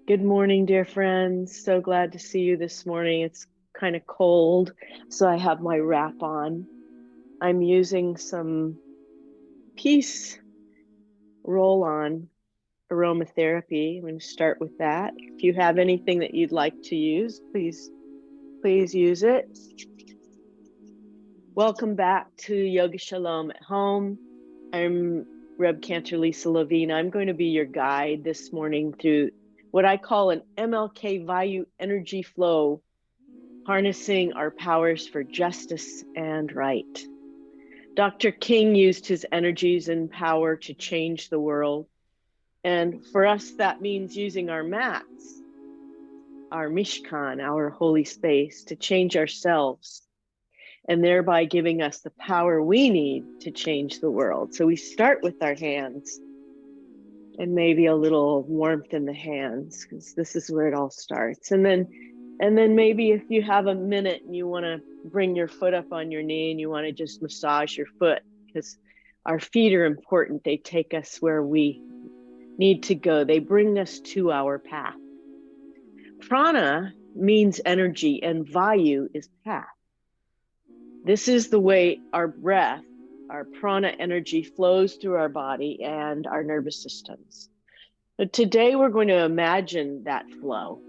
Good morning, dear friends. So glad to see you this morning. It's kind of cold, so I have my wrap on. I'm using some Peace roll-on aromatherapy. I'm going to start with that. If you have anything that you'd like to use, please use it. Welcome back to Yoga Shalom at Home. I'm Reb Cantor Lisa Levine. I'm going to be your guide this morning through what I call an MLK Vayu Energy Flow, harnessing our powers for justice and right. Dr. King used his energies and power to change the world. And for us, that means using our mats, our Mishkan, our holy space, to change ourselves, and thereby giving us the power we need to change the world. So we start with our hands and maybe a little warmth in the hands, because this is where it all starts. And then maybe if you have a minute and you want to bring your foot up on your knee and you want to just massage your foot, because our feet are important. They take us where we need to go. They bring us to our path. Prana means energy and Vayu is path. This is the way our breath, our prana energy flows through our body and our nervous systems. But today we're going to imagine that flow,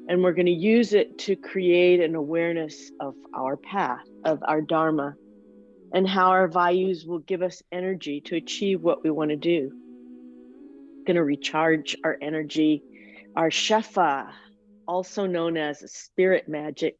and we're going to use it to create an awareness of our path, of our dharma, and how our Vayus will give us energy to achieve what we want to do. Going to recharge our energy, our Shefa, also known as spirit magic,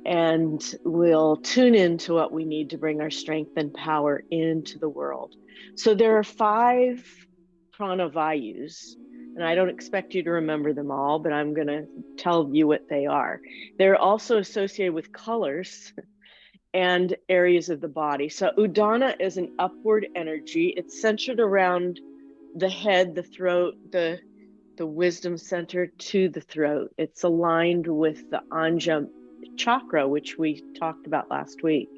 and we'll tune into what we need to bring our strength and power into the world. So there are 5 prana vayus, and I don't expect you to remember them all, but I'm going to tell you what they are. They're also associated with colors and areas of the body. So Udana is an upward energy. It's centered around the head, the throat, the wisdom center to the throat. It's aligned with the Anja chakra, which we talked about last week.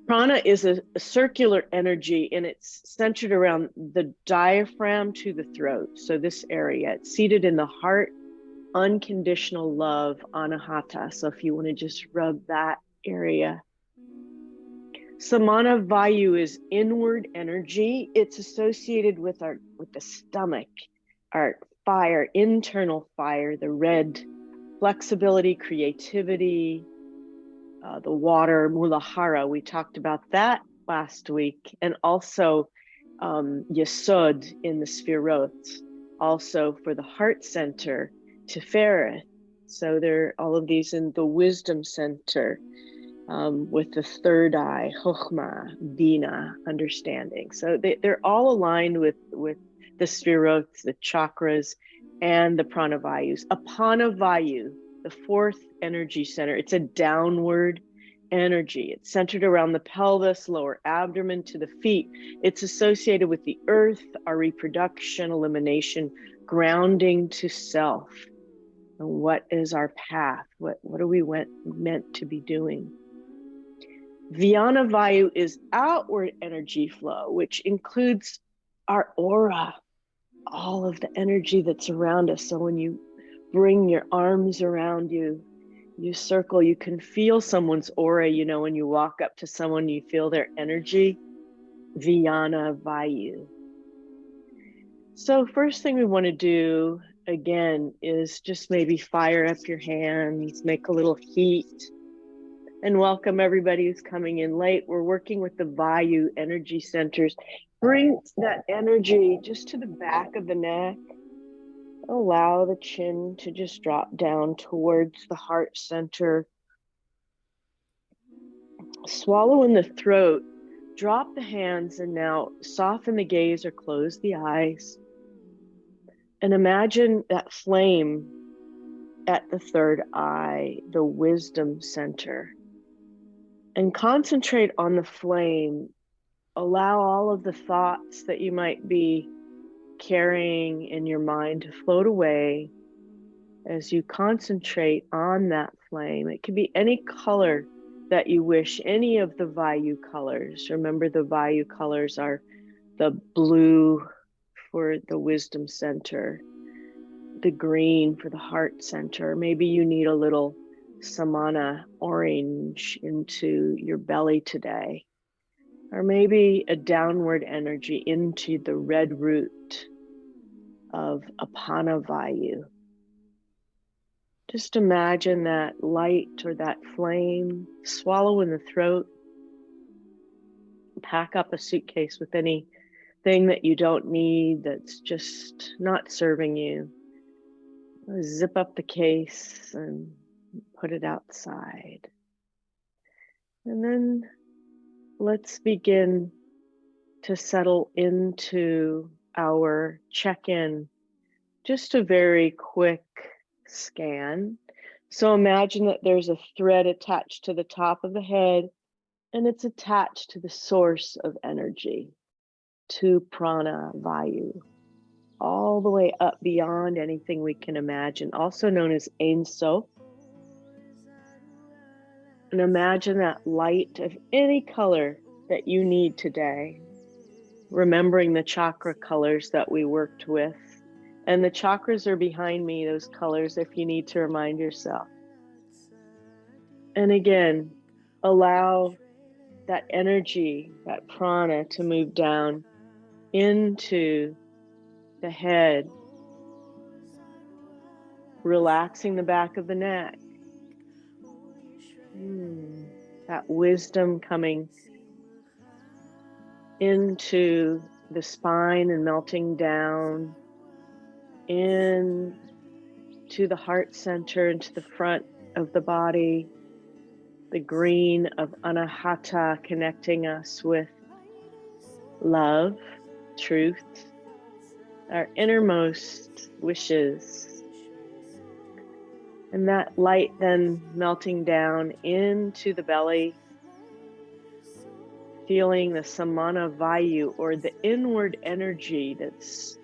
Prana is a circular energy, and it's centered around the diaphragm to the throat. So this area, it's seated in the heart, unconditional love, anahata. So if you want to just rub that area. Samana Vayu is inward energy. It's associated with the stomach, our fire, internal fire, the red, flexibility, creativity, the water, mulahara. We talked about that last week. And also Yesod in the Sfiroth, also for the heart center, Tiferet. So there are all of these in the wisdom center, with the third eye, Chokhmah, Bina, understanding. So they're all aligned with the Sfiroth, the chakras, and the Pranavayus. Apana Vayu, the 4th energy center, it's a downward energy. It's centered around the pelvis, lower abdomen to the feet. It's associated with the earth, our reproduction, elimination, grounding to self. And what is our path? What are we meant to be doing? Vyana Vayu is outward energy flow, which includes our aura, all of the energy that's around us. So when you bring your arms around you, you circle, you can feel someone's aura. You know, when you walk up to someone, you feel their energy. Vyana Vayu. So first thing we want to do, again, is just maybe fire up your hands, make a little heat, and welcome everybody who's coming in late. We're working with the Vayu energy centers. Bring that energy just to the back of the neck. Allow the chin to just drop down towards the heart center. Swallow in the throat. Drop the hands, and now soften the gaze or close the eyes. And imagine that flame at the third eye, the wisdom center. And concentrate on the flame. Allow all of the thoughts that you might be carrying in your mind to float away as you concentrate on that flame. It could be any color that you wish, any of the Vayu colors. Remember, the Vayu colors are the blue for the wisdom center, the green for the heart center. Maybe you need a little samana orange into your belly today. Or maybe a downward energy into the red root of Apana Vayu. Just imagine that light or that flame, swallow in the throat, pack up a suitcase with anything that you don't need, that's just not serving you. Zip up the case and put it outside. And then let's begin to settle into our check-in. Just a very quick scan. So imagine that there's a thread attached to the top of the head, and it's attached to the source of energy, to Prana Vayu, all the way up beyond anything we can imagine, also known as Ein Sof. And imagine that light of any color that you need today, remembering the chakra colors that we worked with. And the chakras are behind me, those colors, if you need to remind yourself. And again, allow that energy, that prana, to move down into the head, relaxing the back of the neck. That wisdom coming into the spine and melting down into the heart center, into the front of the body. The green of Anahata connecting us with love, truth, our innermost wishes. And that light then melting down into the belly, feeling the samana vayu, or the inward energy that's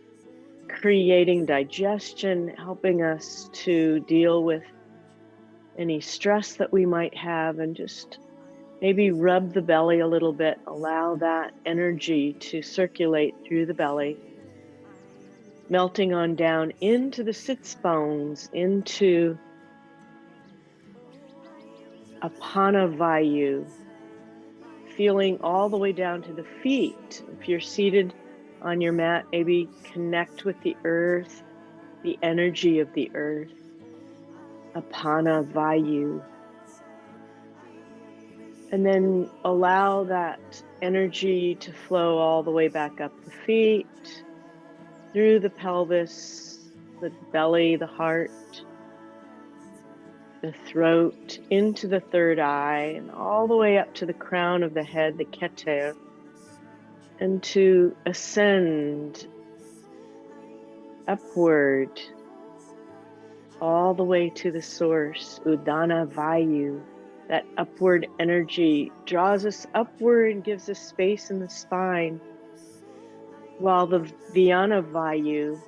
creating digestion, helping us to deal with any stress that we might have, and just maybe rub the belly a little bit, allow that energy to circulate through the belly, melting on down into the sits bones, into Apana Vayu, feeling all the way down to the feet. If you're seated on your mat, maybe connect with the earth, the energy of the earth, Apana Vayu. And then allow that energy to flow all the way back up the feet, through the pelvis, the belly, the heart, the throat, into the third eye, and all the way up to the crown of the head, the keter, and to ascend upward all the way to the source, Udana Vayu. That upward energy draws us upward and gives us space in the spine, while the Vyana Vayu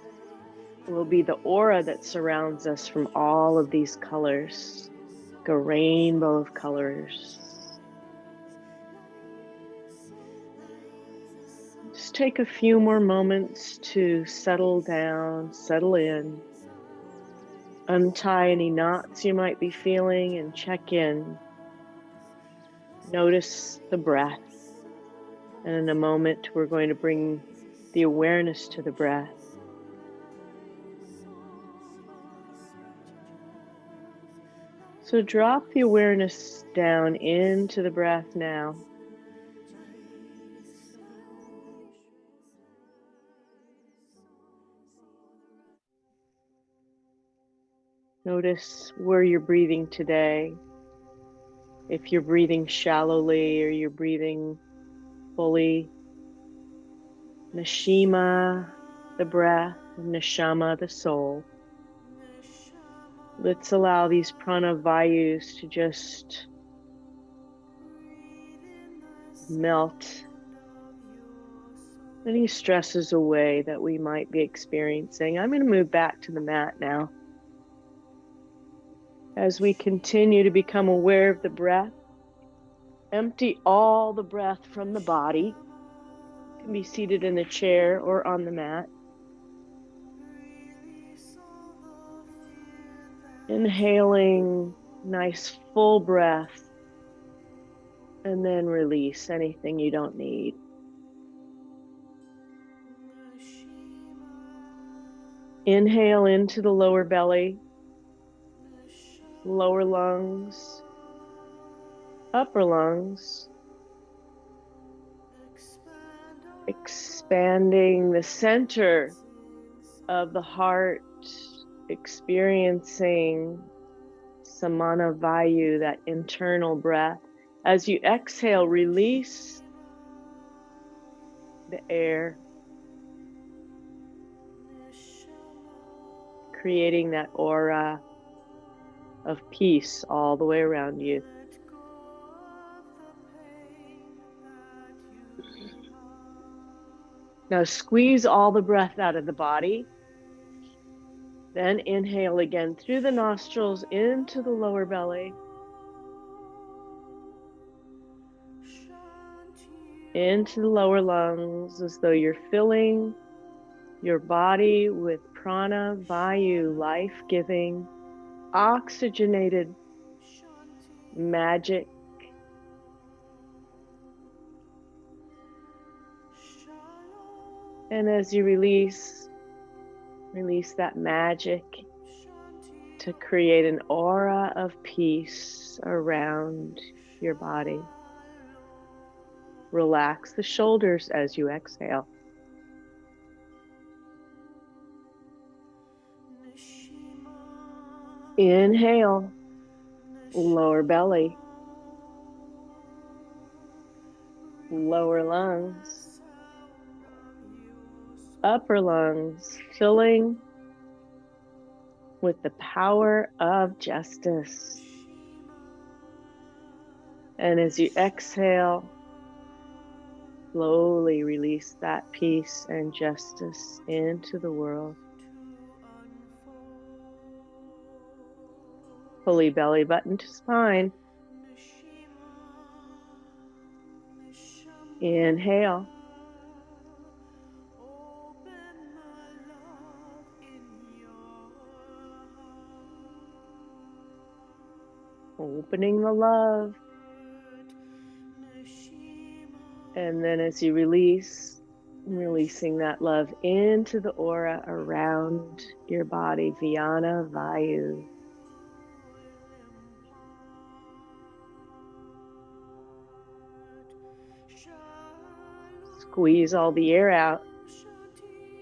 will be the aura that surrounds us from all of these colors, like a rainbow of colors. Just take a few more moments to settle down, settle in, untie any knots you might be feeling, and check in. Notice the breath. And in a moment, we're going to bring the awareness to the breath. So drop the awareness down into the breath now. Notice where you're breathing today. If you're breathing shallowly or you're breathing fully. Nashima, the breath, Nashama, the soul. Let's allow these prana vayus to just melt any stresses away that we might be experiencing. I'm going to move back to the mat now. As we continue to become aware of the breath, empty all the breath from the body. You can be seated in a chair or on the mat. Inhaling, nice full breath, and then release anything you don't need. Inhale into the lower belly, lower lungs, upper lungs, expanding the center of the heart, experiencing Samana Vayu, that internal breath. As you exhale, release the air, creating that aura of peace all the way around you. Now squeeze all the breath out of the body. Then inhale again through the nostrils into the lower belly. Into the lower lungs, as though you're filling your body with prana, vayu, life-giving, oxygenated magic. And as you release that magic to create an aura of peace around your body. Relax the shoulders as you exhale. Inhale, lower belly, lower lungs, upper lungs, filling with the power of justice. And as you exhale, slowly release that peace and justice into the world. Fully belly button to spine. Inhale. Opening the love. And then as you release, releasing that love into the aura around your body, Vyana Vayu. Squeeze all the air out.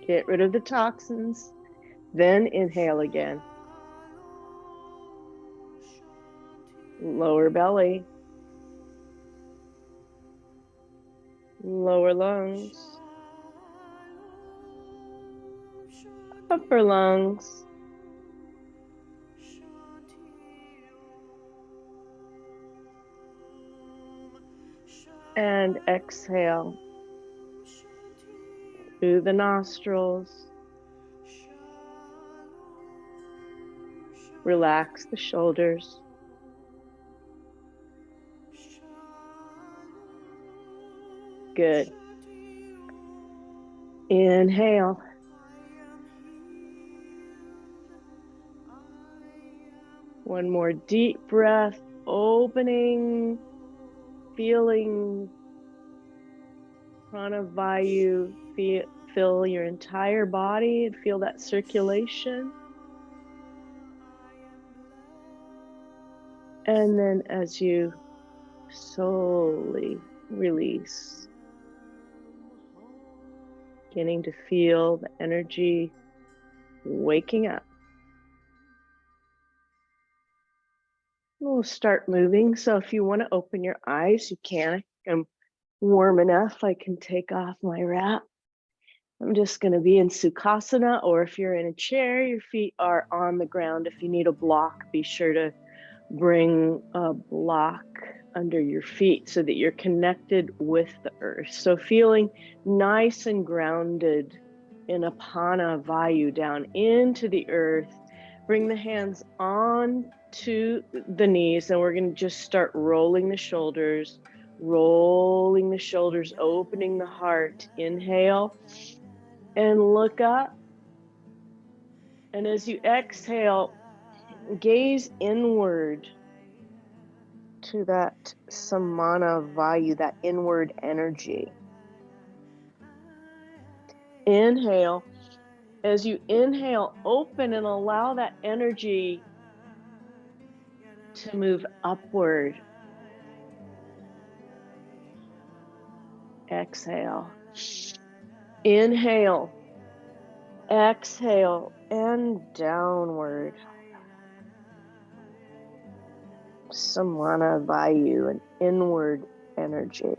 Get rid of the toxins. Then inhale again. Lower belly. Lower lungs. Upper lungs. And exhale through the nostrils. Relax the shoulders. Good. Inhale. One more deep breath, opening, feeling Prana Vayu fill your entire body and feel that circulation. And then as you slowly release, beginning to feel the energy waking up. We'll start moving. So if you want to open your eyes, you can. I'm warm enough. I can take off my wrap. I'm just going to be in Sukhasana, or if you're in a chair, your feet are on the ground. If you need a block, be sure to bring a block under your feet so that you're connected with the earth. So feeling nice and grounded in Apana Vayu down into the earth. Bring the hands on to the knees, and we're going to just start rolling the shoulders, opening the heart. Inhale and look up. And as you exhale, Gaze inward to that samana vayu, that inward energy. Inhale. As you inhale, open and allow that energy to move upward. Exhale. Inhale. Exhale and downward. Samana Vayu, an inward energy.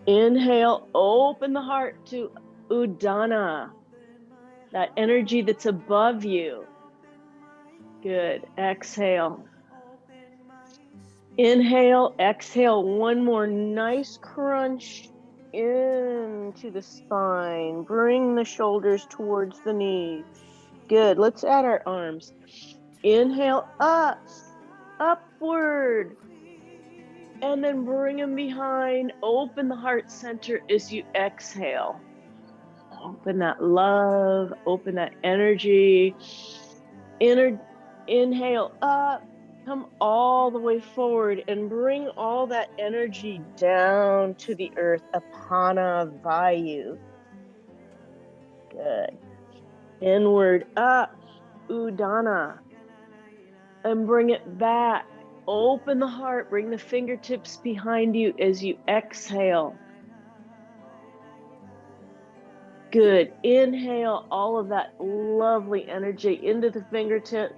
Inhale, open the heart to Udana, that energy that's above you. Good. Exhale. Inhale, exhale. One more nice crunch into the spine. Bring the shoulders towards the knees. Good. Let's add our arms. Inhale, up, upward. And then bring them behind. Open the heart center as you exhale. Open that love, open that energy. Inhale up, come all the way forward and bring all that energy down to the earth. Apana Vayu. Good. Inward up, Udana. And bring it back. Open the heart, bring the fingertips behind you as you exhale. Good. Inhale all of that lovely energy into the fingertips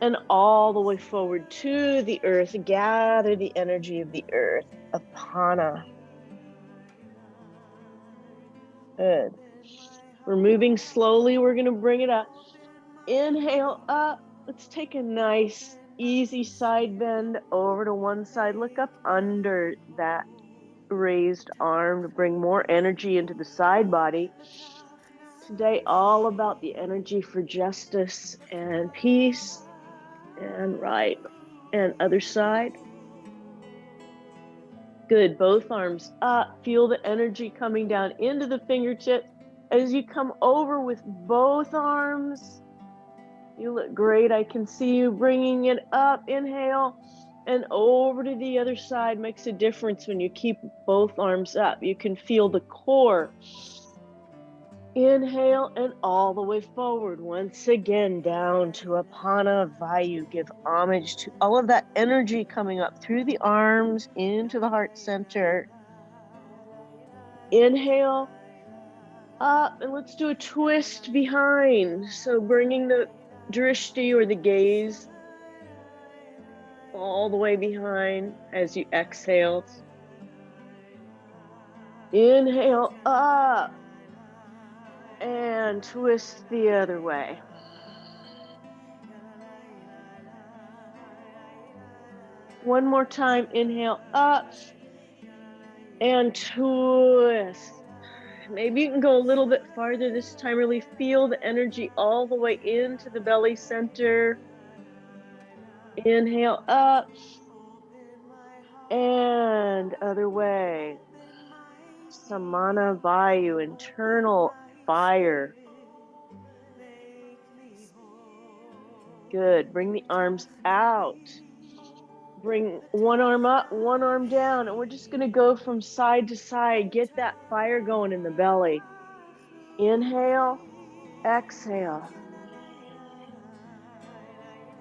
and all the way forward to the earth. Gather the energy of the earth. Apana. Good. We're moving slowly. We're going to bring it up. Inhale up. Let's take a nice, easy side bend over to one side. Look up under that raised arm to bring more energy into the side body. Today, all about the energy for justice and peace and right. And other side. Good. Both arms up. Feel the energy coming down into the fingertips. As you come over with both arms, you look great. I can see you bringing it up. Inhale and over to the other side. Makes a difference when you keep both arms up. You can feel the core. Inhale and all the way forward. Once again, down to Apana Vayu. Give homage to all of that energy coming up through the arms into the heart center. Inhale up, and let's do a twist behind. So bringing the drishti or the gaze all the way behind as you exhale. Inhale up and twist the other way. One more time. Inhale up and twist. Maybe you can go a little bit farther this time. Really feel the energy all the way into the belly center. Inhale up and other way. Samana Vayu, internal fire. Good. Bring the arms out. Bring one arm up, one arm down, and we're just going to go from side to side. Get that fire going in the belly. Inhale, exhale.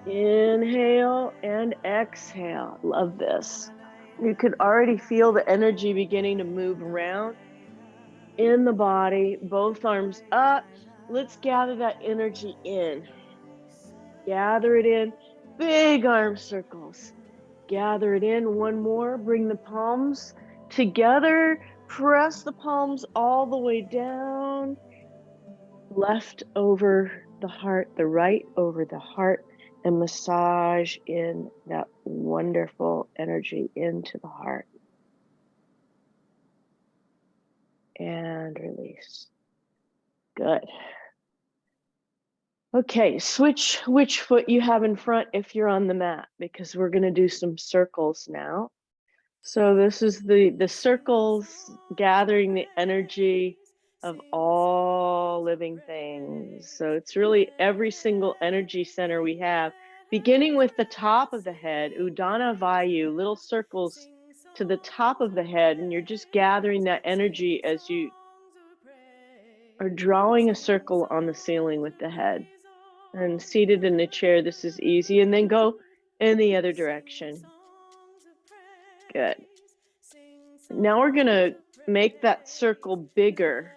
Inhale and exhale. Love this. You could already feel the energy beginning to move around in the body. Both arms up. Let's gather that energy in. Gather it in. Big arm circles. Gather it in. One more. Bring the palms together. Press the palms all the way down. Left over the heart, the right over the heart, and massage in that wonderful energy into the heart. And release. Good. Okay, switch which foot you have in front if you're on the mat, because we're going to do some circles now. So this is the circles, gathering the energy of all all living things. So it's really every single energy center we have, beginning with the top of the head, Udana Vayu, little circles to the top of the head, and you're just gathering that energy as you are drawing a circle on the ceiling with the head. And seated in a chair, this is easy. And then go in the other direction. Good. Now we're going to make that circle bigger.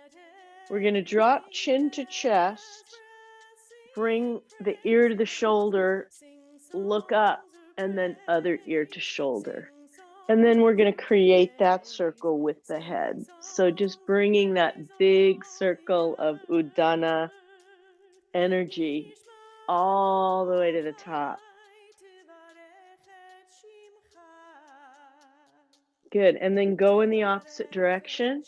We're going to drop chin to chest, bring the ear to the shoulder, look up, and then other ear to shoulder. And then we're going to create that circle with the head. So just bringing that big circle of Udana energy all the way to the top. Good. And then go in the opposite direction.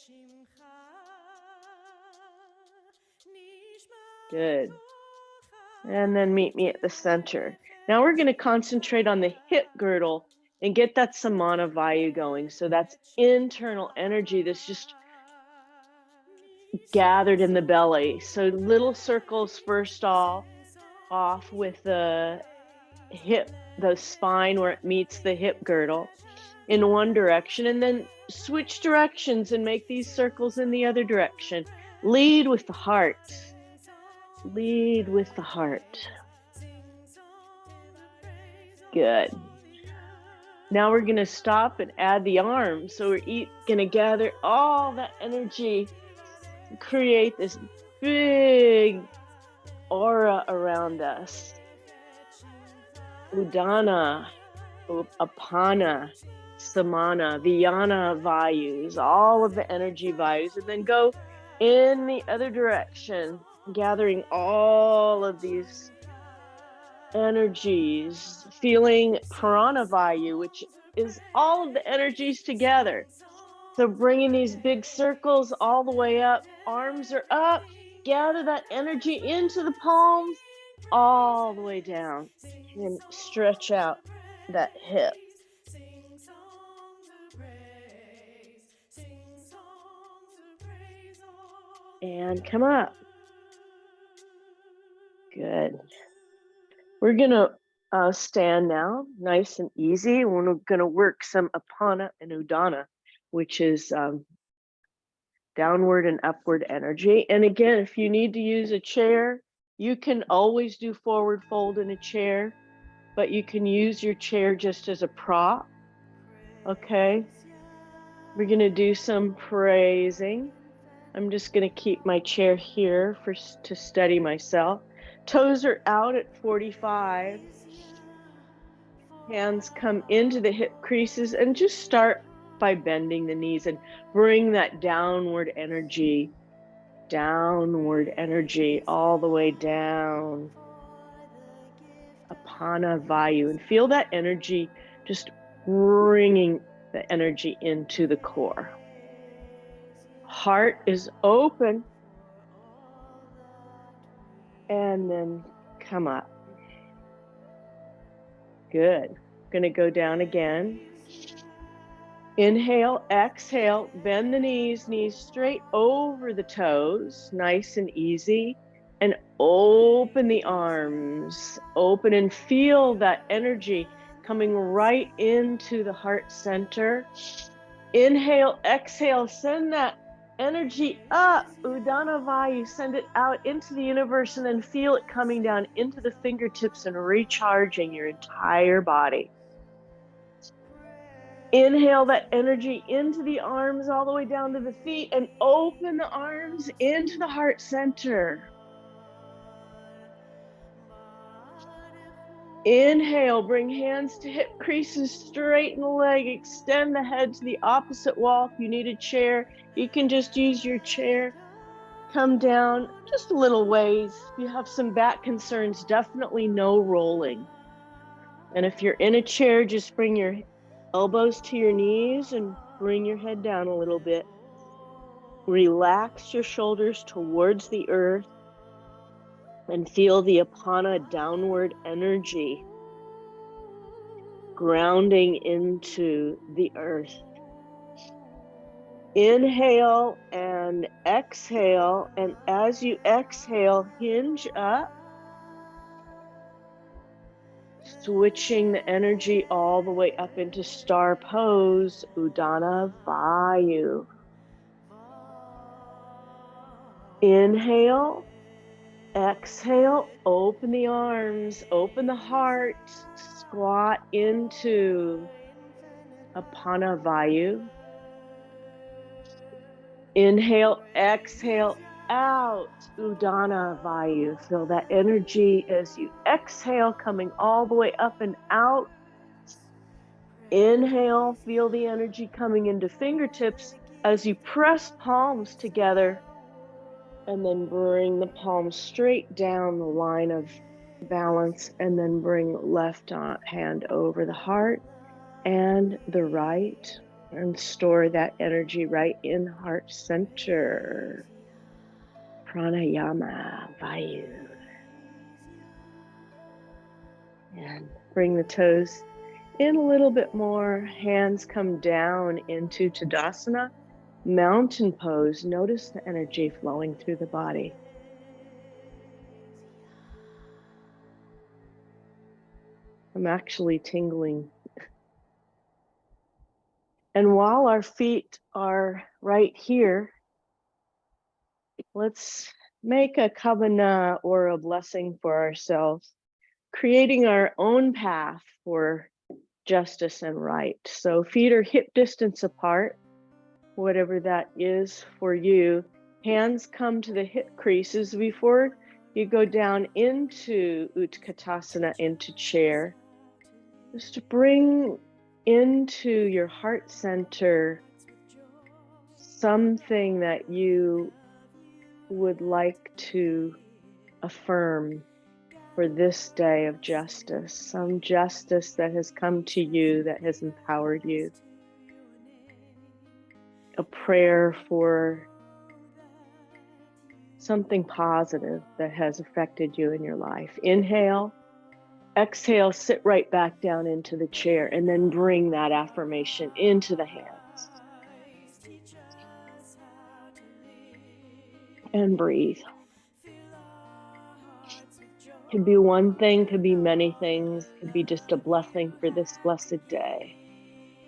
Good. And then meet me at the center. Now we're going to concentrate on the hip girdle and get that Samana Vayu going. So that's internal energy that's just gathered in the belly. So little circles first off with the hip, the spine where it meets the hip girdle in one direction, and then switch directions and make these circles in the other direction. Lead with the heart. Lead with the heart. Good. Now we're going to stop and add the arms. So we're going to gather all that energy, create this big aura around us. Udana, Apana, Samana, Vyana Vayus, all of the energy Vayus, and then go in the other direction, gathering all of these energies, feeling Prana Vayu, which is all of the energies together. So bringing these big circles all the way up, arms are up, gather that energy into the palms, all the way down, and stretch out that hip. And come up. Good. We're going to stand now, nice and easy. We're going to work some Apana and Udana, which is downward and upward energy. And again, if you need to use a chair, you can always do forward fold in a chair, but you can use your chair just as a prop. Okay. We're going to do some praising. I'm just going to keep my chair here to steady myself. Toes are out at 45. Hands come into the hip creases, and just start by bending the knees and bring that downward energy all the way down. Apana Vayu, and feel that energy just bringing the energy into the core. Heart is open, and then come up. Good. Going to go down again. Inhale, exhale, bend the knees straight over the toes, nice and easy, and open the arms, open, and feel that energy coming right into the heart center. Inhale, exhale, send that energy up, Udana Vayu, send it out into the universe, and then feel it coming down into the fingertips and recharging your entire body. Inhale that energy into the arms all the way down to the feet, and open the arms into the heart center. Inhale, bring hands to hip creases, straighten the leg, extend the head to the opposite wall. If you need a chair, you can just use your chair. Come down just a little ways. If you have some back concerns, definitely no rolling. And if you're in a chair, just bring your elbows to your knees and bring your head down a little bit. Relax your shoulders towards the earth and feel the Apana downward energy grounding into the earth. Inhale and exhale. And as you exhale, hinge up, switching the energy all the way up into star pose, Udana Vayu. Inhale, exhale, open the arms, open the heart, squat into Apana Vayu. Inhale, exhale, out, Udana Vayu. Feel that energy as you exhale, coming all the way up and out. Inhale, feel the energy coming into fingertips as you press palms together, and then bring the palms straight down the line of balance, and then bring left hand over the heart and the right, and store that energy right in heart center. Pranayama Vayu. And bring the toes in a little bit more. Hands come down into Tadasana, mountain pose. Notice the energy flowing through the body. I'm actually tingling. And while our feet are right here, let's make a kavana or a blessing for ourselves, creating our own path for justice and right. So feet are hip distance apart, whatever that is for you. Hands come to the hip creases before you go down into Utkatasana, into chair. Just to bring into your heart center something that you would like to affirm for this day of justice, some justice that has come to you, that has empowered you. A prayer for something positive that has affected you in your life. Inhale, exhale, sit right back down into the chair, and then bring that affirmation into the hands. And breathe. Could be one thing, could be many things, could be just a blessing for this blessed day.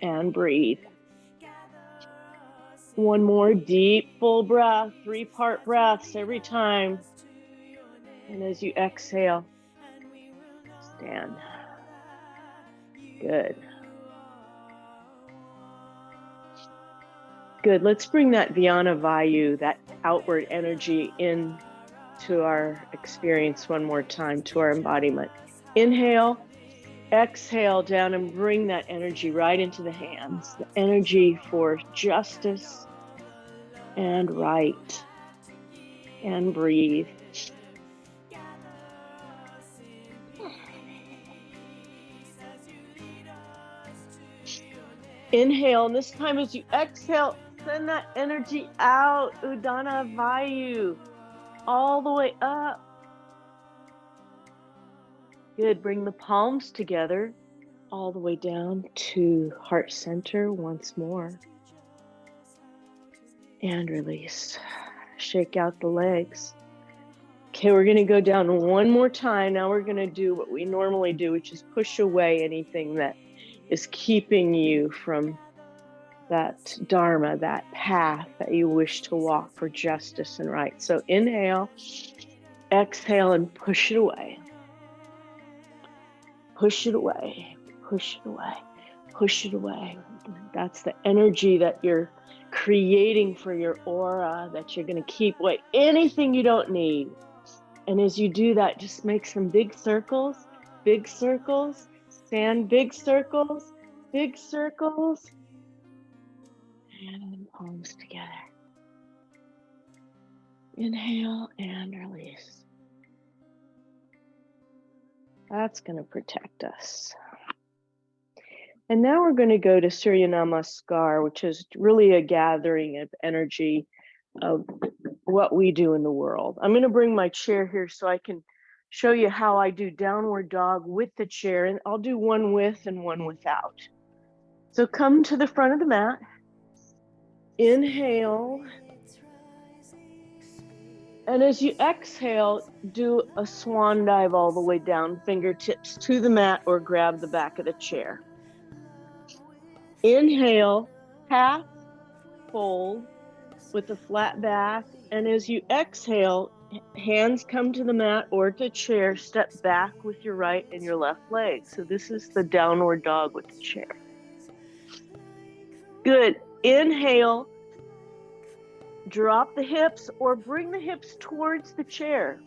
And breathe. One more deep, full breath, 3-part breaths every time. And as you exhale, stand. Good. Good. Let's bring that Vyana Vayu, that outward energy, in to our experience one more time, to our embodiment. Inhale, exhale down, and bring that energy right into the hands. The energy for justice and right. And breathe. Inhale, and this time as you exhale, send that energy out, Udana Vayu, all the way up. Good, bring the palms together, all the way down to heart center once more. And release. Shake out the legs. Okay, we're gonna go down one more time. Now we're gonna do what we normally do, which is push away anything that is keeping you from that dharma, that path that you wish to walk for justice and right. So inhale, exhale, and push it away. Push it away, push it away, push it away. That's the energy that you're creating for your aura, that you're going to keep away anything you don't need. And as you do that, just make some big circles, stand big circles, and palms together. Inhale and release. That's going to protect us. And now we're going to go to Surya Namaskar, which is really a gathering of energy of what we do in the world. I'm going to bring my chair here so I can show you how I do downward dog with the chair, and I'll do one with and one without. So come to the front of the mat. Inhale. And as you exhale, do a swan dive all the way down, fingertips to the mat or grab the back of the chair. Inhale, half fold with a flat back. And as you exhale, hands come to the mat or to chair, step back with your right and your left leg. So this is the downward dog with the chair. Good. Inhale, drop the hips or bring the hips towards the chair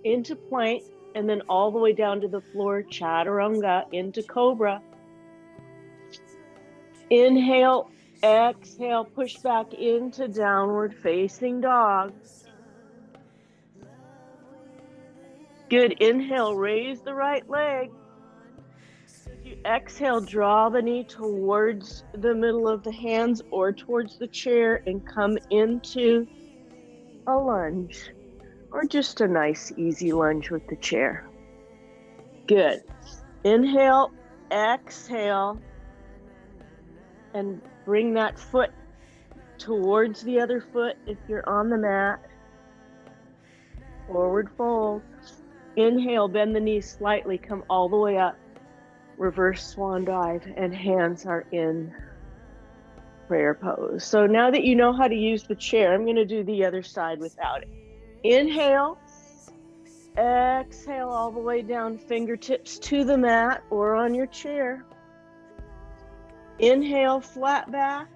into plank, and then all the way down to the floor, chaturanga, into cobra. Inhale, exhale, push back into downward facing dog. Good. Inhale, raise the right leg. As you exhale, draw the knee towards the middle of the hands or towards the chair and come into a lunge or just a nice easy lunge with the chair. Good. Inhale, exhale, and bring that foot towards the other foot if you're on the mat. Forward fold. Inhale, bend the knees slightly, come all the way up. Reverse swan dive, and hands are in prayer pose. So now that you know how to use the chair, I'm going to do the other side without it. Inhale, exhale all the way down, fingertips to the mat or on your chair. Inhale, flat back.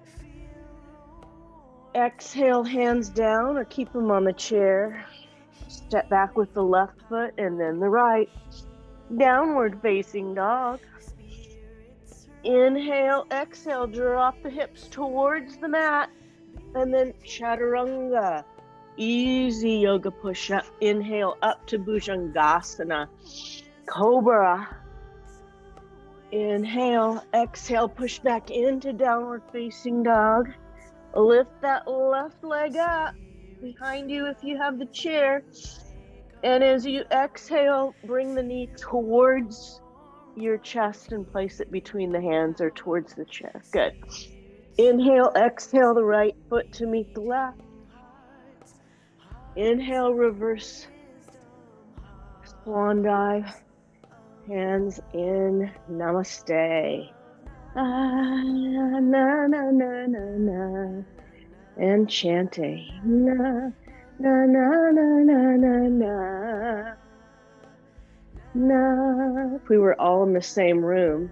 Exhale, hands down or keep them on the chair. Step back with the left foot and then the right. Downward facing dog. Inhale, exhale, drop the hips towards the mat. And then chaturanga. Easy yoga push-up. Inhale up to bhujangasana. Cobra. Inhale, exhale, push back into downward facing dog. Lift that left leg up behind you if you have the chair. And as you exhale, bring the knee towards your chest and place it between the hands or towards the chair. Good. Inhale, exhale the right foot to meet the left. Inhale, reverse swan dive. Hands in, namaste. Ah, na, na, na, na, na. And chanting. Na, na, na, na, na, na, na. Na. If we were all in the same room,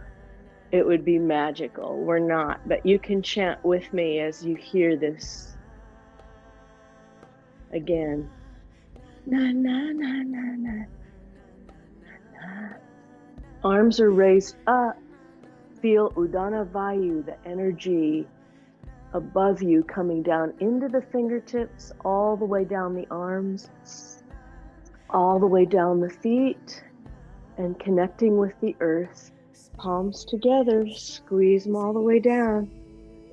it would be magical. We're not, but you can chant with me as you hear this again. Na, na, na, na, na, na. Arms are raised up. Feel Udana Vayu, the energy above you coming down into the fingertips, all the way down the arms, all the way down the feet, and connecting with the earth. Palms together, squeeze them all the way down.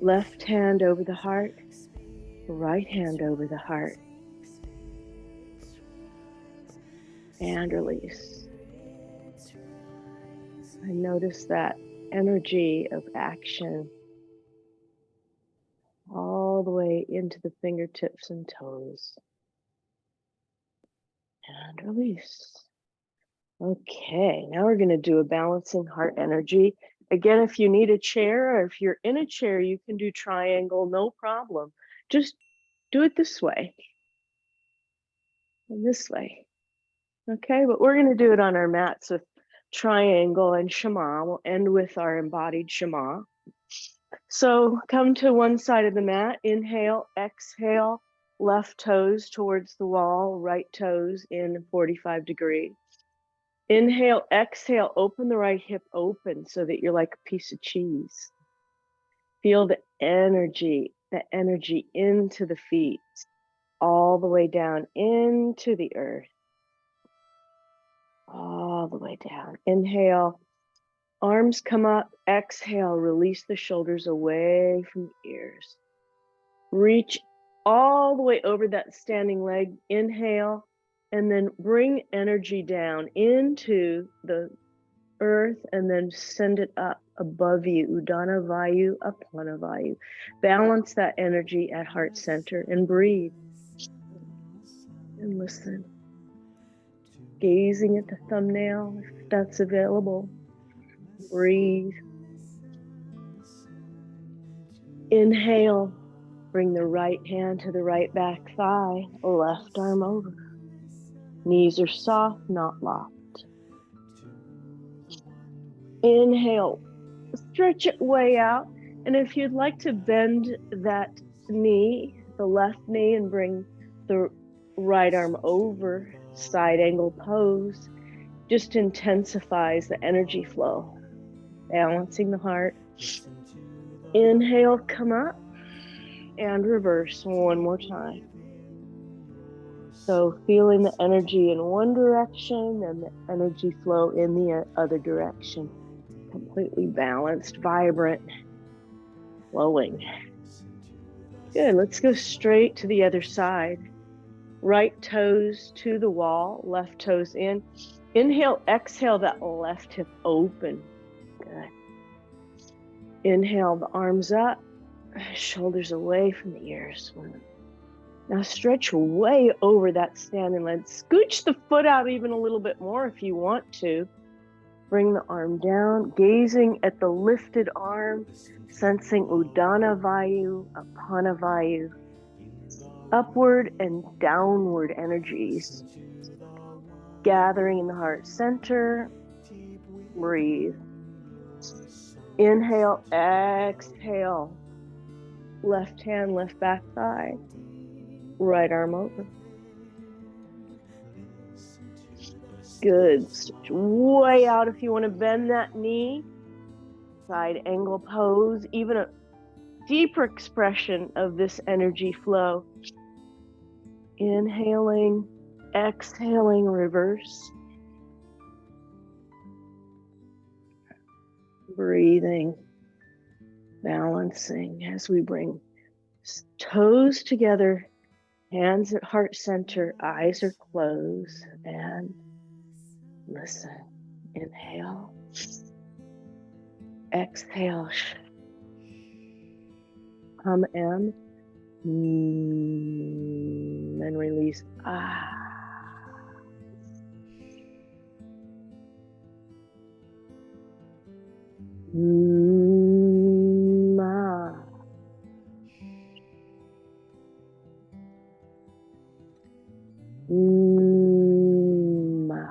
Left hand over the heart, right hand over the heart. And release. I notice that energy of action all the way into the fingertips and toes. And release. Okay, now we're going to do a balancing heart energy. Again, if you need a chair or if you're in a chair, you can do triangle, no problem. Just do it this way and this way. Okay, but we're going to do it on our mats with triangle and Shema. We'll end with our embodied Shema. So come to one side of the mat, inhale, exhale, left toes towards the wall, right toes in 45 degrees. Inhale, exhale, open the right hip open so that you're like a piece of cheese. Feel the energy into the feet, all the way down into the earth, all the way down. Inhale, arms come up, exhale, release the shoulders away from the ears. Reach all the way over that standing leg, inhale, and then bring energy down into the earth and then send it up above you, Udana Vayu, Apana Vayu. Balance that energy at heart center and breathe and listen. Gazing at the thumbnail, if that's available. Breathe. Inhale. Bring the right hand to the right back thigh, left arm over. Knees are soft, not locked. Inhale. Stretch it way out. And if you'd like to bend that knee, the left knee, and bring the right arm over, side angle pose, just intensifies the energy flow, balancing the heart. Inhale, come up, and reverse one more time. So feeling the energy in one direction and the energy flow in the other direction. Completely balanced, vibrant, flowing. Good, let's go straight to the other side. Right toes to the wall, left toes in. Inhale, exhale that left hip open. Good. Inhale, the arms up, shoulders away from the ears. Now stretch way over that standing leg. Scooch the foot out even a little bit more if you want to. Bring the arm down, gazing at the lifted arm, sensing Udana Vayu, Apana Vayu, upward and downward energies. Gathering in the heart center, breathe. Inhale, exhale. Left hand, left back thigh, right arm over. Good. Stretch way out if you want to bend that knee. Side angle pose, even a deeper expression of this energy flow. Inhaling, exhaling, reverse. Breathing, balancing as we bring toes together, hands at heart center, eyes are closed, and listen. Inhale, exhale, hum M, and release ah. Ma. Ma.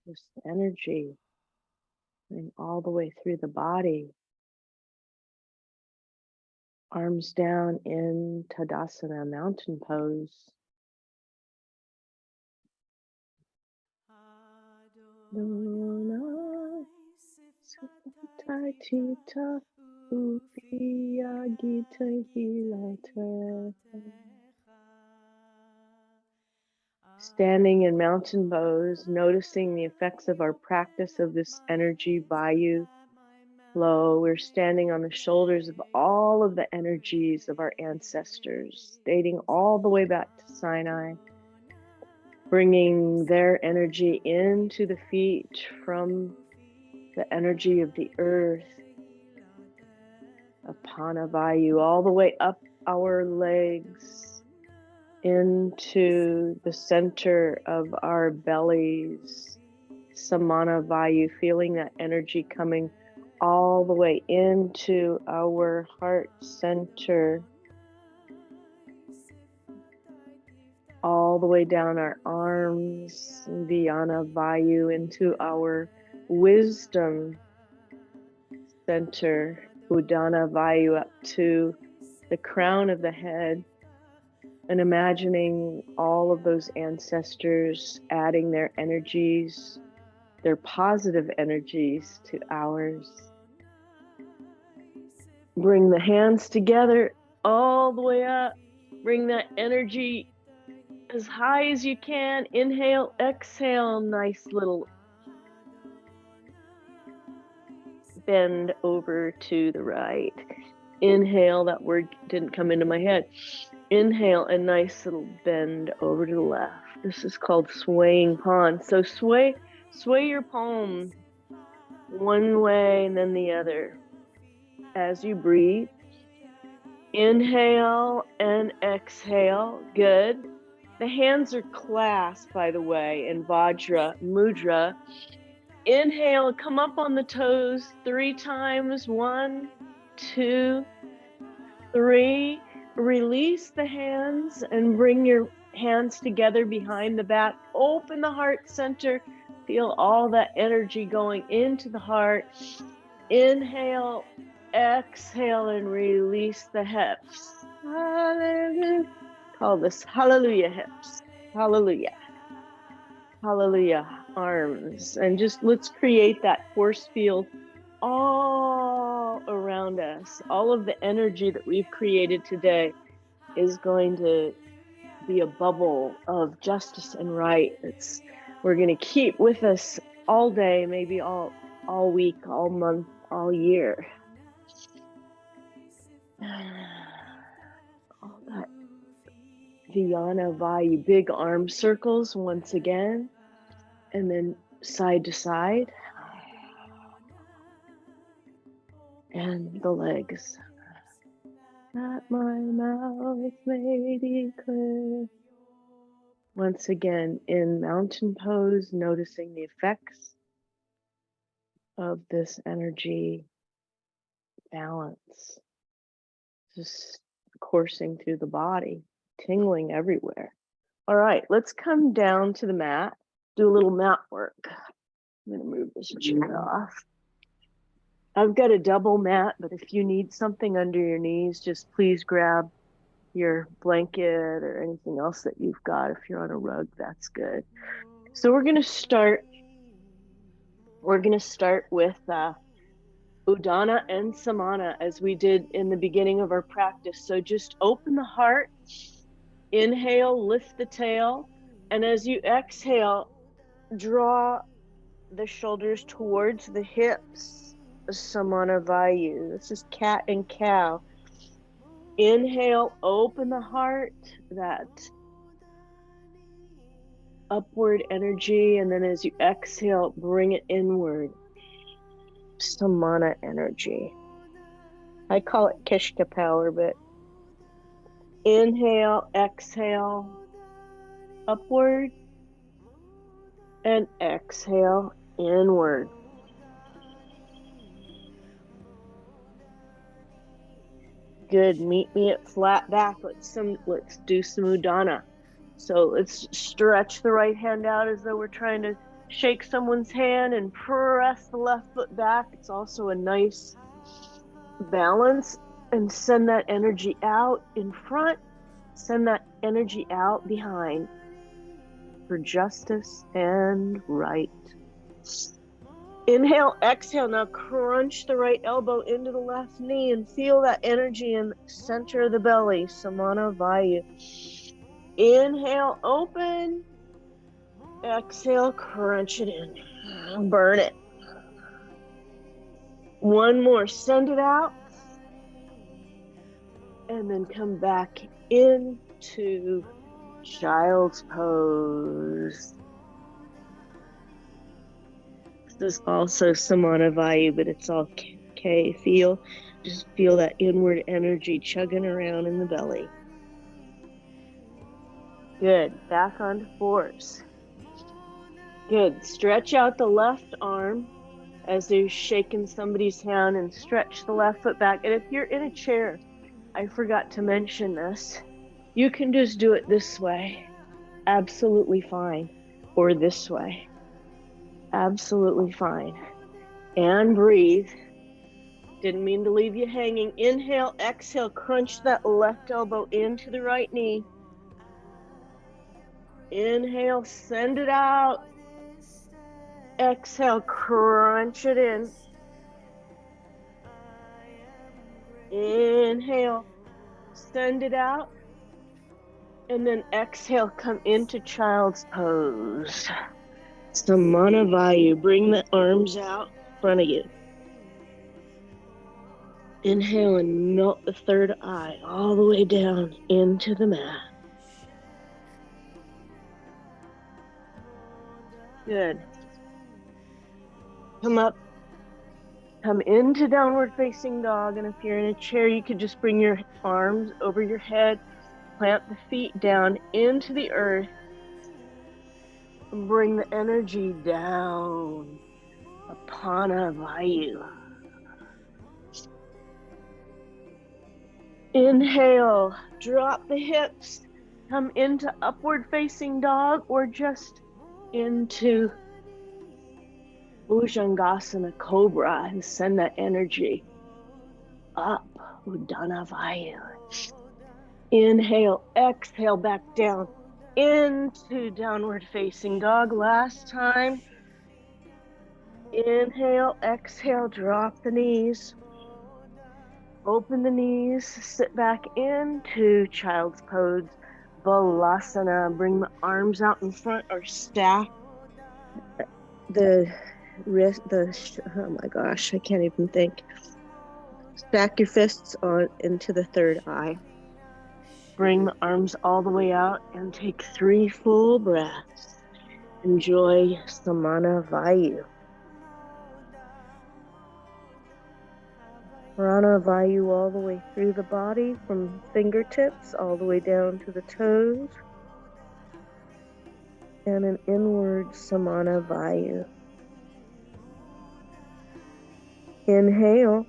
This energy going all the way through the body. Arms down in Tadasana, mountain pose. Standing in mountain pose, noticing the effects of our practice of this energy, Vayu flow. We're standing on the shoulders of all of the energies of our ancestors, dating all the way back to Sinai, bringing their energy into the feet from the energy of the earth, Apana Vayu, all the way up our legs into the center of our bellies, Samana Vayu, feeling that energy coming all the way into our heart center, all the way down our arms, Dhyana Vayu, into our wisdom center, Udana Vayu up to the crown of the head, and imagining all of those ancestors adding their energies, their positive energies to ours. Bring the hands together all the way up. Bring that energy as high as you can. Inhale, exhale, nice little bend over to the right. Inhale, that word didn't come into my head. Inhale, a nice little bend over to the left. This is called swaying palm. So sway your palm one way and then the other as you breathe. Inhale and exhale. Good. The hands are clasped, by the way, in Vajra Mudra. Inhale, come up on the toes 3 times. 1, 2, 3. Release the hands and bring your hands together behind the back. Open the heart center. Feel all that energy going into the heart. Inhale, exhale, and release the hips. Hallelujah. Call this hallelujah hips. Hallelujah. Hallelujah arms. And just let's create that force field all around us. All of the energy that we've created today is going to be a bubble of justice and right. We're going to keep with us all day, maybe all week, all month, all year. All that Vyana Vayu, big arm circles once again, and then side to side, and the legs. That my mouth may declare. Once again, in mountain pose, noticing the effects of this energy balance, just coursing through the body, tingling everywhere. All right, let's come down to the mat, do a little mat work. I'm going to move this chair off. I've got a double mat, but if you need something under your knees, just please grab your blanket or anything else that you've got. If you're on a rug, that's good. So we're going to start with Udana and Samana, as we did in the beginning of our practice. So just open the heart, inhale, lift the tail, and as you exhale, draw the shoulders towards the hips. Samana Vayu. This is cat and cow. Inhale, open the heart, that upward energy, and then as you exhale, bring it inward. Samana energy. I call it Kishka power, but inhale, exhale, upward, and exhale, inward. Good. Meet me at flat back. Let's do some Udana. So let's stretch the right hand out as though we're trying to shake someone's hand and press the left foot back. It's also a nice balance, and send that energy out in front, send that energy out behind for justice and right. Inhale, exhale. Now crunch the right elbow into the left knee and feel that energy in the center of the belly. Samana Vayu. Inhale, open. Exhale, crunch it in. Burn it. One more, send it out. And then come back into child's pose. This is also Samana Vayu, but it's all K. Just feel that inward energy chugging around in the belly. Good. Back onto 4s. Good. Stretch out the left arm as they're shaking somebody's hand, and stretch the left foot back. And if you're in a chair, I forgot to mention this, you can just do it this way. Absolutely fine. Or this way. Absolutely fine. And breathe. Didn't mean to leave you hanging. Inhale, exhale, crunch that left elbow into the right knee. Inhale, send it out. Exhale, crunch it in. Inhale, send it out. And then exhale, come into child's pose. Samana Vayu. Bring the arms out in front of you. Inhale and melt the third eye all the way down into the mat. Good. Come up. Come into downward facing dog. And if you're in a chair, you could just bring your arms over your head. Plant the feet down into the earth. And bring the energy down. Apana Vayu. Inhale, drop the hips, come into upward facing dog or just into Bhujangasana Cobra and send that energy up, Uddana Vayu. Inhale, exhale back down into downward facing dog. Last time. Inhale, exhale, drop the knees. Open the knees, sit back into child's pose, Balasana. Bring the arms out in front or stack the wrist, oh my gosh, I can't even think. Stack your fists on into the third eye. Bring the arms all the way out and take 3 full breaths. Enjoy Samana Vayu. Prana Vayu all the way through the body, from fingertips all the way down to the toes. And an inward Samana Vayu. Inhale.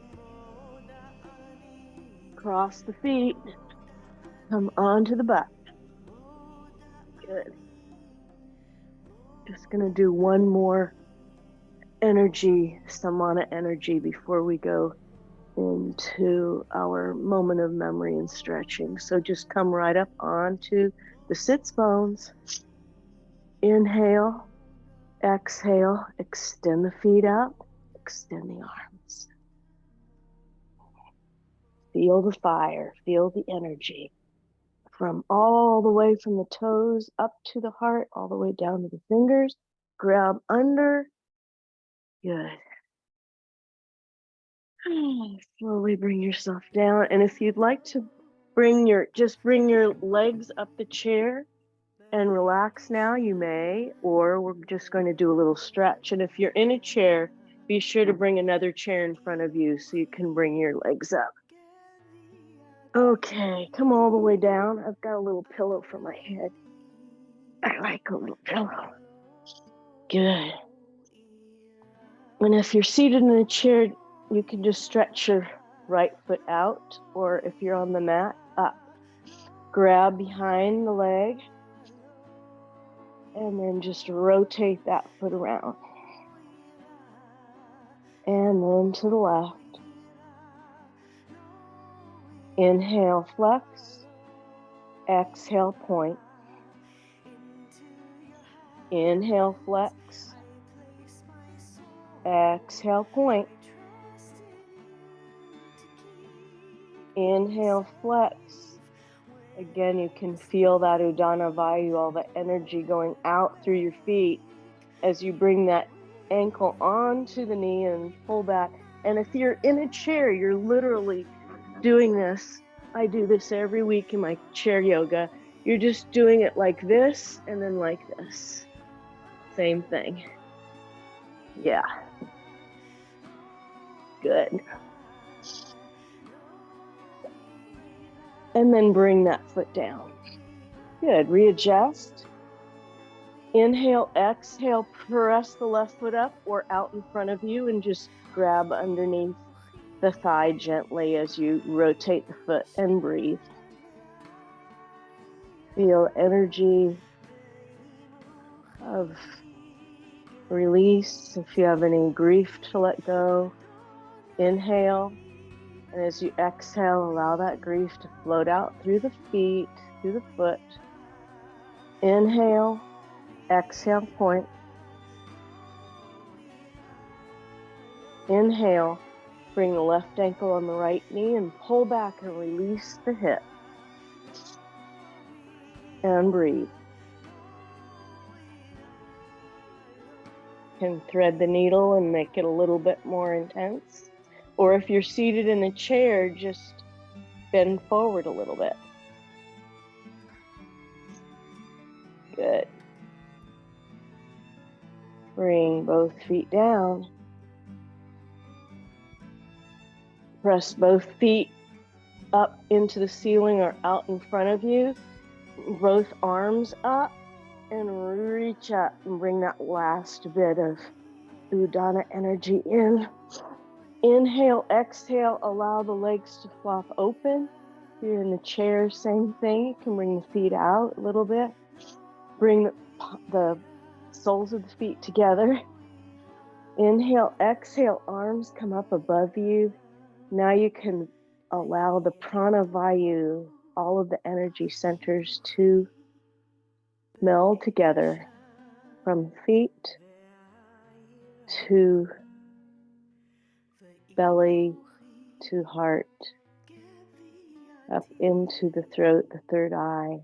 Cross the feet. Come onto the butt. Good. Just going to do one more energy, Samana energy, before we go into our moment of memory and stretching. So just come right up onto the sits bones. Inhale, exhale, extend the feet out, extend the arms. Feel the fire, feel the energy from all the way from the toes up to the heart, all the way down to the fingers. Grab under. Good. Slowly bring yourself down. And if you'd like to bring your legs up the chair and relax now, you may, or we're just going to do a little stretch. And if you're in a chair, be sure to bring another chair in front of you so you can bring your legs up. Okay, come all the way down. I've got a little pillow for my head. I like a little pillow. Good. And if you're seated in a chair, you can just stretch your right foot out, or if you're on the mat, up. Grab behind the leg, and then just rotate that foot around. And then to the left. Inhale, flex. Exhale, point. Inhale, flex. Exhale, point. Inhale, flex. Again, you can feel that Uddana Vayu, all the energy going out through your feet as you bring that ankle onto the knee and pull back. And if you're in a chair, you're literally doing this. I do this every week in my chair yoga. You're just doing it like this and then like this. Same thing. Yeah. Good. And then bring that foot down. Good. Readjust. Inhale, exhale, press the left foot up or out in front of you and just grab underneath the thigh gently as you rotate the foot and breathe. Feel energy of release. If you have any grief to let go, Inhale, and as you exhale, allow that grief to float out through the feet, through the foot. Inhale, exhale, point. Inhale, bring the left ankle on the right knee and pull back and release the hip. And breathe. You can thread the needle and make it a little bit more intense. Or if you're seated in a chair, just bend forward a little bit. Good. Bring both feet down. Press both feet up into the ceiling or out in front of you. Both arms up and reach up and bring that last bit of Udana energy in. Inhale, exhale, allow the legs to flop open. If you're in the chair, same thing. You can bring the feet out a little bit. Bring the soles of the feet together. Inhale, exhale, arms come up above you. Now you can allow the Prana Vayu, all of the energy centers, to meld together from feet to belly to heart, up into the throat, the third eye,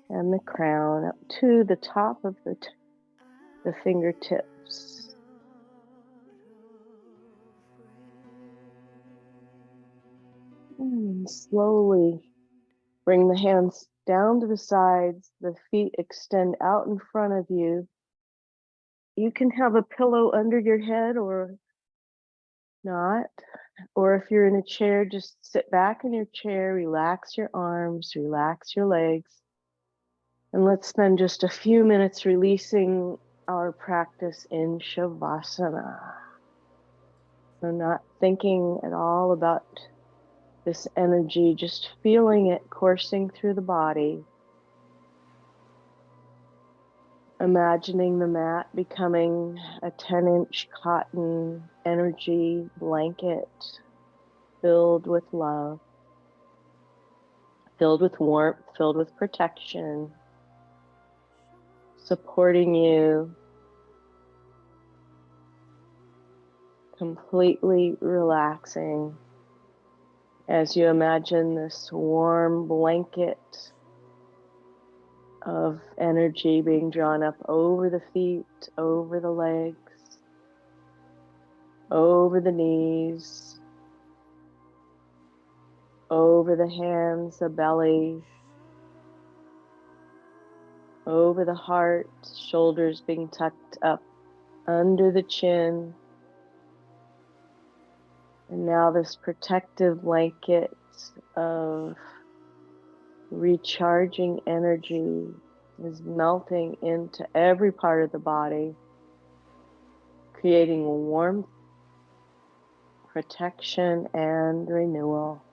and the crown, up to the top of the fingertips. And slowly bring the hands down to the sides, the feet extend out in front of you. You can have a pillow under your head or not. Or if you're in a chair, just sit back in your chair, relax your arms, relax your legs. And let's spend just a few minutes releasing our practice in Shavasana. So not thinking at all about this energy, just feeling it coursing through the body. Imagining the mat becoming a 10-inch cotton energy blanket filled with love, filled with warmth, filled with protection, supporting you, completely relaxing as you imagine this warm blanket of energy being drawn up over the feet, over the legs, over the knees, over the hands, the belly, over the heart, shoulders being tucked up under the chin. And now this protective blanket of recharging energy is melting into every part of the body, creating warmth, protection, and renewal,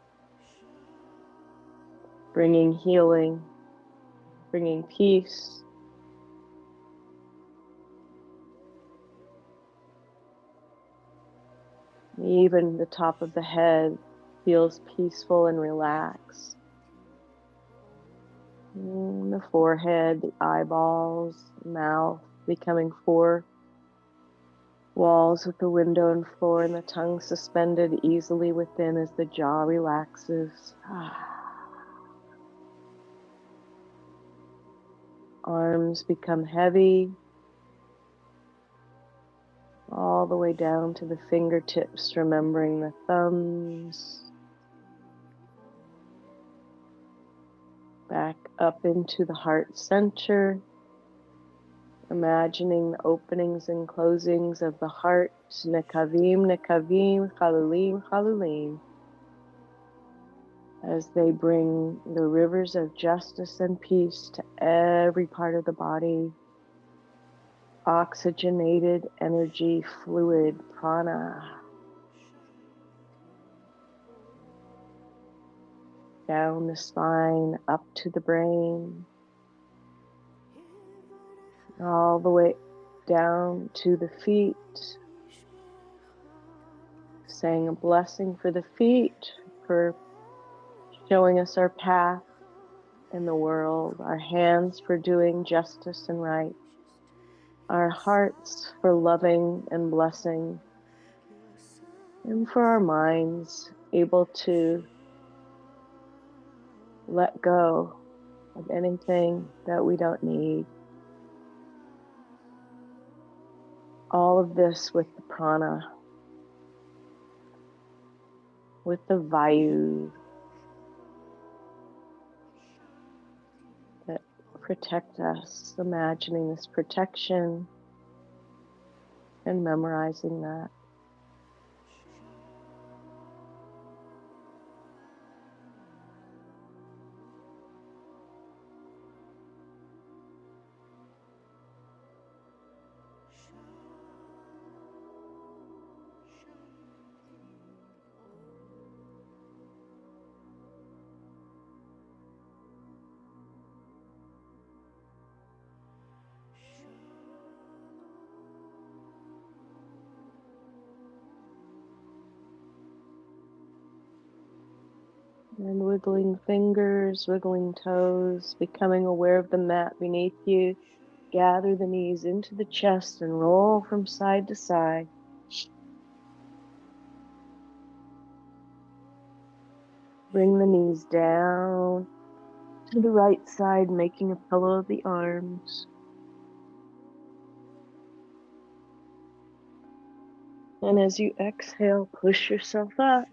bringing healing, bringing peace. Even the top of the head feels peaceful and relaxed. The forehead, the eyeballs, mouth becoming four walls with the window and floor, and the tongue suspended easily within as the jaw relaxes. Arms become heavy, all the way down to the fingertips, remembering the thumbs. Back up into the heart center, imagining the openings and closings of the heart, nekavim, nekavim, chalulim, chalulim, as they bring the rivers of justice and peace to every part of the body. Oxygenated energy, fluid, prana. Down the spine, up to the brain, all the way down to the feet, saying a blessing for the feet, for showing us our path in the world, our hands for doing justice and right, our hearts for loving and blessing, and for our minds able to let go of anything that we don't need. All of this with the prana, with the vayu that protect us, imagining this protection and memorizing that. And wiggling fingers, wiggling toes, becoming aware of the mat beneath you. Gather the knees into the chest and roll from side to side. Bring the knees down to the right side, making a pillow of the arms. And as you exhale, push yourself up.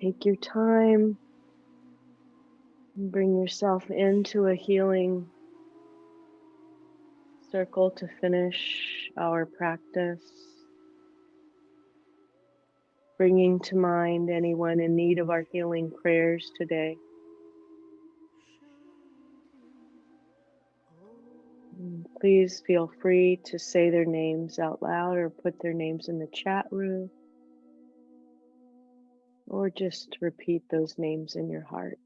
Take your time and bring yourself into a healing circle to finish our practice. Bringing to mind anyone in need of our healing prayers today. Please feel free to say their names out loud or put their names in the chat room, or just repeat those names in your heart.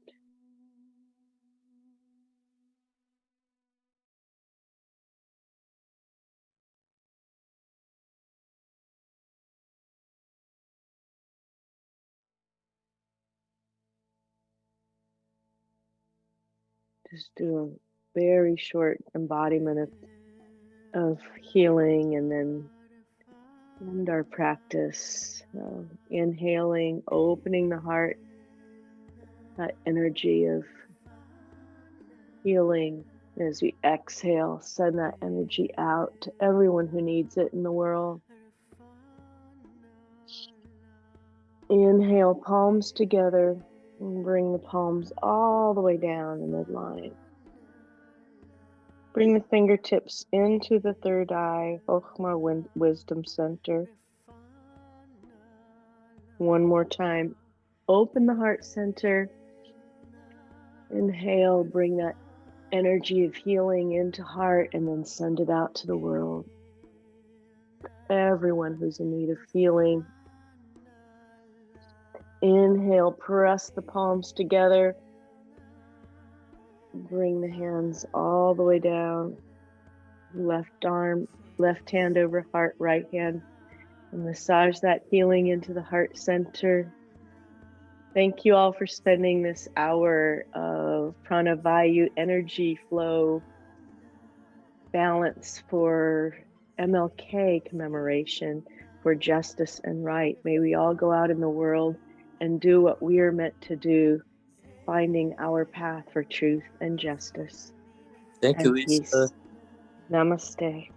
Just do a very short embodiment of healing and then end our practice. Inhaling, opening the heart, that energy of healing. As we exhale, send that energy out to everyone who needs it in the world. Inhale, palms together, and bring the palms all the way down in midline. Bring the fingertips into the third eye, Chokhmah Wisdom Center. One more time. Open the heart center. Inhale, bring that energy of healing into heart and then send it out to the world. Everyone who's in need of healing. Inhale, press the palms together. Bring the hands all the way down. Left arm, left hand over heart, right hand. And massage that healing into the heart center. Thank you all for spending this hour of Prana Vayu Energy Flow balance for MLK commemoration for justice and right. May we all go out in the world and do what we are meant to do, finding our path for truth and justice Thank you, and Lisa. peace. Namaste.